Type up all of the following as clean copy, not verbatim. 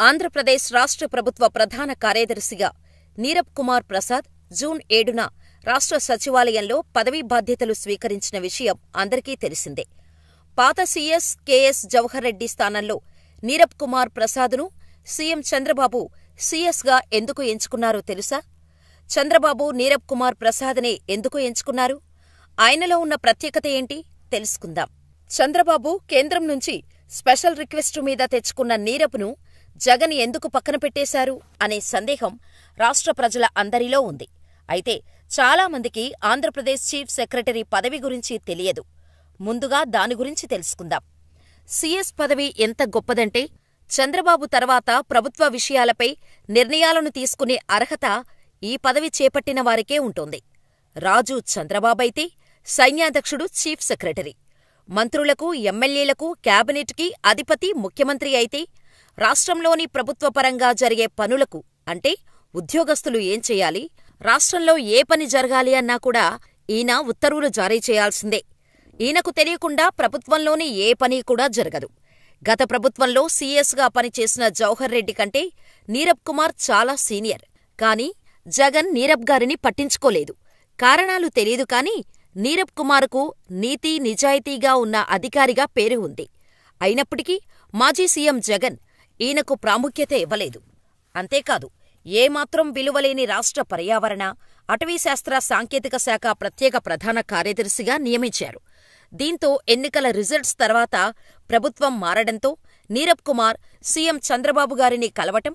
ఆంధ్రప్రదేశ్ రాష్ట్ర ప్రభుత్వ ప్రధాన కార్యదర్శిగా నీరబ్ కుమార్ ప్రసాద్ జూన్ 7న రాష్ట్ర సచివాలయంలో పదవీ బాధ్యతలు స్వీకరించిన విషయం అందరికీ తెలిసిందే. పాత సీఎస్ కెఎస్ జవహర్ రెడ్డి స్థానంలో నీరబ్ కుమార్ ప్రసాద్ను సీఎం చంద్రబాబు సీఎస్గా ఎందుకు ఎంచుకున్నారో తెలుసా? చంద్రబాబు నీరబ్ కుమార్ ప్రసాద్నే ఎందుకు ఎంచుకున్నారు? ఆయనలో ఉన్న ప్రత్యేకత ఏంటి? తెలుసుకుందాం. చంద్రబాబు కేంద్రం నుంచి స్పెషల్ రిక్వెస్టు మీద తెచ్చుకున్న నీరబ్ను జగన్ ఎందుకు పక్కన పెట్టేశారు అనే సందేహం రాష్ట్ర ప్రజల అందరిలో ఉంది. అయితే చాలామందికి ఆంధ్రప్రదేశ్ చీఫ్ సెక్రటరీ పదవి గురించి తెలియదు. ముందుగా దాని గురించి తెలుసుకుందాం. సీఎస్ పదవి ఎంత గొప్పదంటే చంద్రబాబు తర్వాత ప్రభుత్వ విషయాలపై నిర్ణయాలను తీసుకునే అర్హత ఈ పదవి చేపట్టిన వారికే ఉంటుంది. రాజు చంద్రబాబైతే సైన్యాధ్యక్షుడు చీఫ్ సెక్రటరీ. మంత్రులకు, ఎమ్మెల్యేలకు, క్యాబినెట్కి అధిపతి ముఖ్యమంత్రి అయితే రాష్ట్రంలోని ప్రభుత్వపరంగా జరిగే పనులకు అంటే ఉద్యోగస్తులు ఏం చేయాలి, రాష్ట్రంలో ఏ పని జరగాలి అన్నా కూడా ఈయన ఉత్తర్వులు జారీ చేయాల్సిందే. ఈయనకు తెలియకుండా ప్రభుత్వంలోని ఏ పని కూడా జరగదు. గత ప్రభుత్వంలో సీఎస్గా పనిచేసిన జవహర్ రెడ్డి కంటే నీరబ్ కుమార్ చాలా సీనియర్. కానీ జగన్ నీరబ్ గారిని పట్టించుకోలేదు. కారణాలు తెలీదు కానీ నీరబ్ కుమార్కు నీతి నిజాయితీగా ఉన్న అధికారిగా పేరు ఉంది. అయినప్పటికీ మాజీ సీఎం జగన్ ఈయనకు ప్రాముఖ్యత ఇవ్వలేదు. అంతేకాదు ఏమాత్రం విలువలేని రాష్ట్ర పర్యావరణ, అటవీశాస్త్ర సాంకేతిక శాఖ ప్రత్యేక ప్రధాన కార్యదర్శిగా నియమించారు. దీంతో ఎన్నికల రిజల్ట్స్ తర్వాత ప్రభుత్వం మారడంతో నీరబ్ కుమార్ సీఎం చంద్రబాబు గారిని కలవటం,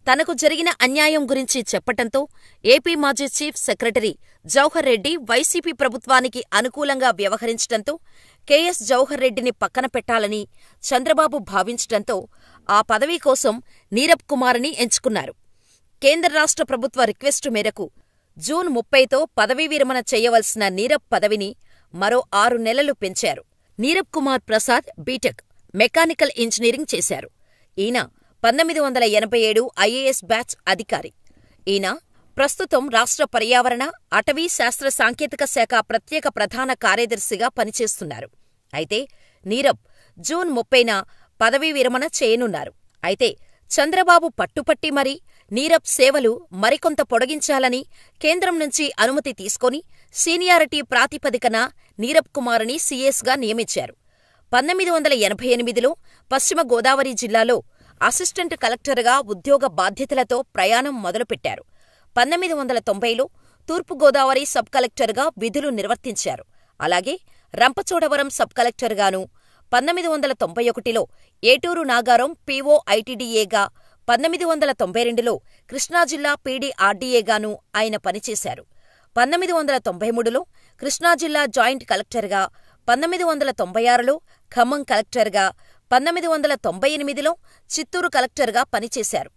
తనకు జరిగిన అన్యాయం గురించి చెప్పటంతో ఏపీ మాజీ chief secretary Jawahar Reddy YCP ప్రభుత్వానికి అనుకూలంగా వ్యవహరించటంతో కెఎస్ జవహర్ రెడ్డిని పక్కన పెట్టాలని చంద్రబాబు భావించటంతో ఆ పదవీ కోసం నీరబ్ కుమార్ని ఎంచుకున్నారు. కేంద్ర రాష్ట్ర ప్రభుత్వ రిక్వెస్టు మేరకు జూన్ 30తో పదవీ విరమణ చేయవలసిన నీరబ్ పదవిని మరో 6 నెలలు పెంచారు. Nirab Kumar Prasad BTech mechanical engineering చేశారు. ఈయన 1987 ఐఏఎస్ బ్యాచ్ అధికారి. ఈయన ప్రస్తుతం రాష్ట్ర పర్యావరణ, అటవీ శాస్త్ర సాంకేతిక శాఖ ప్రత్యేక ప్రధాన కార్యదర్శిగా పనిచేస్తున్నారు. అయితే నీరబ్ జూన్ 30న పదవీ విరమణ చేయనున్నారు. అయితే చంద్రబాబు పట్టుపట్టి మరీ నీరబ్ సేవలు మరికొంత పొడిగించాలని కేంద్రం నుంచి అనుమతి తీసుకొని సీనియారిటీ ప్రాతిపదికన నీరబ్ కుమార్ని సీఎస్గా నియమించారు. 1988లో పశ్చిమ గోదావరి జిల్లాలో అసిస్టెంట్ కలెక్టర్గా ఉద్యోగ బాధ్యతలతో ప్రయాణం మొదలుపెట్టారు. 1990లో తూర్పుగోదావరి సబ్ కలెక్టర్గా విధులు నిర్వర్తించారు. అలాగే రంపచోడవరం సబ్ కలెక్టర్గాను, 1991లో ఏటూరు నాగారం పీఓ ఐటీడీఏగా, 1992లో కృష్ణా జిల్లా పీడీఆర్డీఏగాను ఆయన పనిచేశారు. 1993లో కృష్ణా జిల్లా జాయింట్ కలెక్టర్గా, 1996లో ఖమ్మం కలెక్టర్గా, 1998లో చిత్తూరు కలెక్టర్గా పనిచేశారు.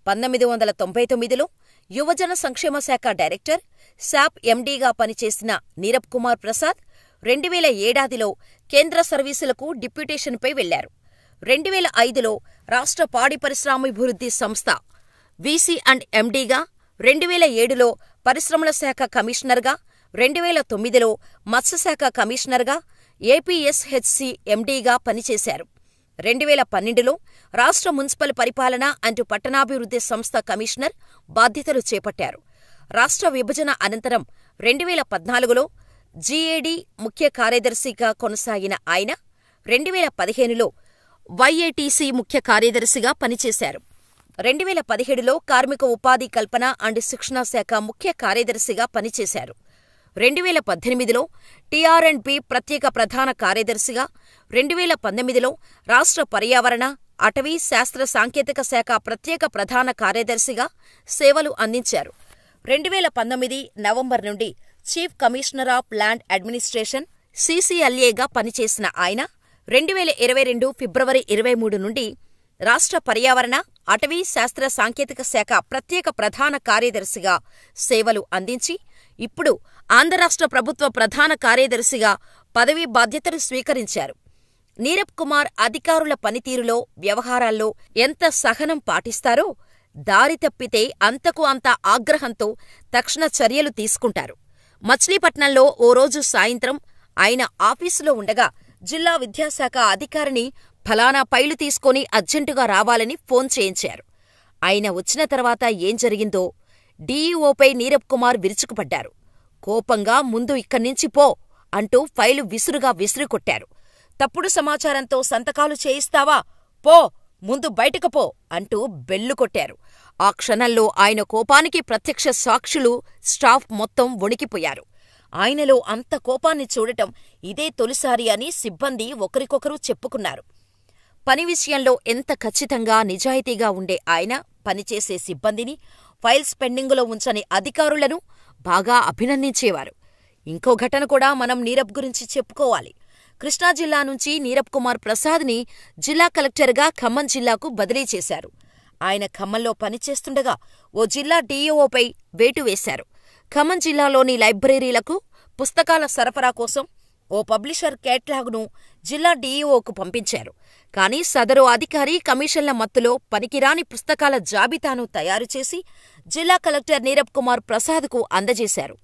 1999లో యువజన సంక్షేమ శాఖ డైరెక్టర్, శాప్ ఎండీగా పనిచేసిన నీరబ్ కుమార్ ప్రసాద్ 2007లో కేంద్ర సర్వీసులకు డిప్యూటేషన్పై వెళ్లారు. 2005లో రాష్ట్ర పాడి పరిశ్రమాభివృద్ధి సంస్థ వీసీ అండ్ ఎండీగా, 2007లో పరిశ్రమల శాఖ కమిషనర్గా, 2009లో మత్స్యశాఖ కమిషనర్గా, ఏపీఎస్హెచ్సి ఎండీగా పనిచేశారు. 2012లో రాష్ట్ర మున్సిపల్ పరిపాలన అండ్ పట్టణాభివృద్ధి సంస్థ కమిషనర్ బాధ్యతలు చేపట్టారు. రాష్ట్ర విభజన అనంతరం 2014లో జీఏడీ ముఖ్య కార్యదర్శిగా కొనసాగిన ఆయన 2015లో వైఏటీసీ ముఖ్య కార్యదర్శిగా పనిచేశారు. 2017లో కార్మిక ఉపాధి కల్పన అండ్ శిక్షణ శాఖ ముఖ్య కార్యదర్శిగా పనిచేశారు. 2018లో టీఆర్&బి ప్రత్యేక ప్రధాన కార్యదర్శిగా, 2019లో రాష్ట్ర పర్యావరణ, అటవీ శాస్త్ర సాంకేతిక శాఖ ప్రత్యేక ప్రధాన కార్యదర్శిగా సేవలు అందించారు. 2019 నవంబర్ నుండి chief commissioner of land administration సీసీఎల్ఏగా పనిచేసిన ఆయన 2022 ఫిబ్రవరి 23 నుండి రాష్ట్ర పర్యావరణ, అటవీ శాస్త్ర సాంకేతిక శాఖ ప్రత్యేక ప్రధాన కార్యదర్శిగా సేవలు అందించి ఇప్పుడు ఆంధ్ర రాష్ట్ర ప్రభుత్వ ప్రధాన కార్యదర్శిగా పదవీ బాధ్యతలు స్వీకరించారు. నీరబ్ కుమార్ అధికారుల పనితీరులో, వ్యవహారాల్లో ఎంత సహనం పాటిస్తారో, దారి తప్పితే అంతకు అంత ఆగ్రహంతో తక్షణ చర్యలు తీసుకుంటారు. మచిలీపట్నంలో ఓ రోజు సాయంత్రం ఆయన ఆఫీసులో ఉండగా జిల్లా విద్యాశాఖ అధికారిని ఫలానా ఫైలు తీసుకొని అర్జెంటుగా రావాలని ఫోన్ చేయించారు. ఆయన వచ్చిన తర్వాత ఏం జరిగిందో డీఈఓపై నీరబ్ కుమార్ విరుచుకుపడ్డారు. కోపంగా ముందు ఇక్కడ్నించి పో అంటూ ఫైలు విసురుగా విసిరికొట్టారు. తప్పుడు సమాచారంతో సంతకాలు చేయిస్తావా? పో, ముందు బయటకు పో అంటూ బెల్లు కొట్టారు. ఆ క్షణంలో ఆయన కోపానికి ప్రత్యక్ష సాక్షులు, స్టాఫ్ మొత్తం వణికిపోయారు. ఆయనలో అంత కోపాన్ని చూడటం ఇదే తొలిసారి అని సిబ్బంది ఒకరికొకరు చెప్పుకున్నారు. పని విషయంలో ఎంత ఖచ్చితంగా, నిజాయితీగా ఉండే ఆయన పనిచేసే సిబ్బందిని, ఫైల్స్ పెండింగులో ఉంచని అధికారులను బాగా అభినందించేవారు. ఇంకో ఘటన కూడా మనం నీరబ్ గురించి చెప్పుకోవాలి. కృష్ణా జిల్లా నుంచి నీరబ్ కుమార్ ప్రసాద్ని జిల్లా కలెక్టర్గా ఖమ్మం జిల్లాకు బదిలీ చేశారు. ఆయన ఖమ్మంలో పనిచేస్తుండగా ఓ జిల్లా డీఈఓపై వేటు వేశారు. ఖమ్మం జిల్లాలోని లైబ్రరీలకు పుస్తకాల సరఫరా కోసం ఓ పబ్లిషర్ కేటలాగ్ను జిల్లా డీఈఓకు పంపించారు. కానీ సదరు అధికారి కమిషన్ల మత్తులో పనికిరాని పుస్తకాల జాబితాను తయారుచేసి జిల్లా కలెక్టర్ నీరబ్ కుమార్ ప్రసాద్కు అందజేశారు.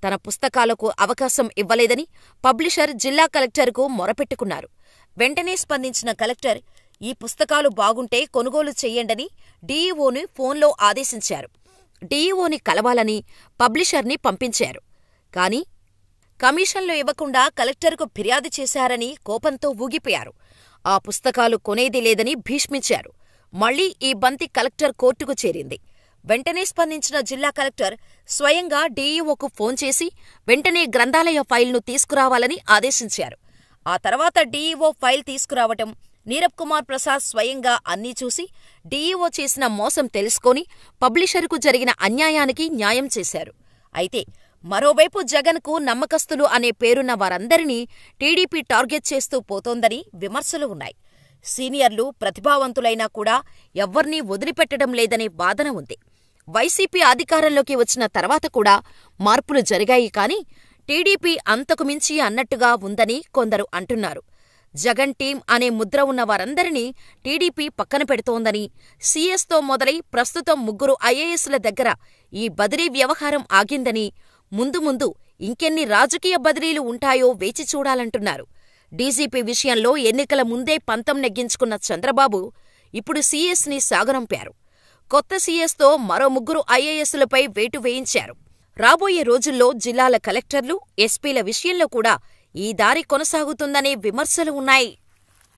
తన పుస్తకాలకు అవకాశం ఇవ్వలేదని పబ్లిషర్ జిల్లా కలెక్టర్కు మొరపెట్టుకున్నారు. వెంటనే స్పందించిన కలెక్టర్ ఈ పుస్తకాలు బాగుంటే కొనుగోలు చెయ్యండని డీఈఓని ఫోన్లో ఆదేశించారు. డీఈఓని కలవాలని పబ్లిషర్ని పంపించారు. కాని కమిషన్లు ఇవ్వకుండా కలెక్టర్కు ఫిర్యాదు చేశారని కోపంతో ఊగిపోయారు. ఆ పుస్తకాలు కొనేది లేదని భీష్మించారు. మళ్లీ ఈ బంతి కలెక్టర్ కోర్టుకు చేరింది. వెంటనే స్పందించిన జిల్లా కలెక్టర్ స్వయంగా డీఈఓకు ఫోన్ చేసి వెంటనే గ్రంథాలయ ఫైల్ను తీసుకురావాలని ఆదేశించారు. ఆ తర్వాత డీఈఓ ఫైల్ తీసుకురావటం, నీరబ్ కుమార్ ప్రసాద్ స్వయంగా అన్నీ చూసి డీఈఓ చేసిన మోసం తెలుసుకొని పబ్లిషర్కు జరిగిన అన్యాయానికి న్యాయం చేశారు. అయితే మరోవైపు జగన్కు నమ్మకస్తులు అనే పేరున్న వారందరినీ టీడీపీ టార్గెట్ చేస్తూ పోతోందని విమర్శలు ఉన్నాయి. సీనియర్లు, ప్రతిభావంతులైనా కూడా ఎవ్వర్నీ వదిలిపెట్టడం లేదనే వాదన ఉంది. వైసీపీ అధికారంలోకి వచ్చిన తర్వాత కూడా మార్పులు జరిగాయి కానీ టీడీపీ అంతకు మించి అన్నట్టుగా ఉందని కొందరు అంటున్నారు. జగన్ టీం అనే ముద్ర ఉన్న వారందరినీ టీడీపీ పక్కన పెడుతోందని, సీఎస్తో మొదలై ప్రస్తుతం 3 ఐఏఎస్ల దగ్గర ఈ బదిలీ వ్యవహారం ఆగిందని, ముందు ముందు ఇంకెన్ని రాజకీయ బదిలీలు ఉంటాయో వేచి చూడాలంటున్నారు. డీజీపీ విషయంలో ఎన్నికల ముందే పంతం నెగ్గించుకున్న చంద్రబాబు ఇప్పుడు సీఎస్ని సాగనంపారు. కొత్త సీఎస్తో మరో 3 ఐఏఎస్లపై వేటు వేయించారు. రాబోయే రోజుల్లో జిల్లాల కలెక్టర్లు, ఎస్పీల విషయంలో కూడా ఈ దారి కొనసాగుతుందనే విమర్శలు ఉన్నాయి.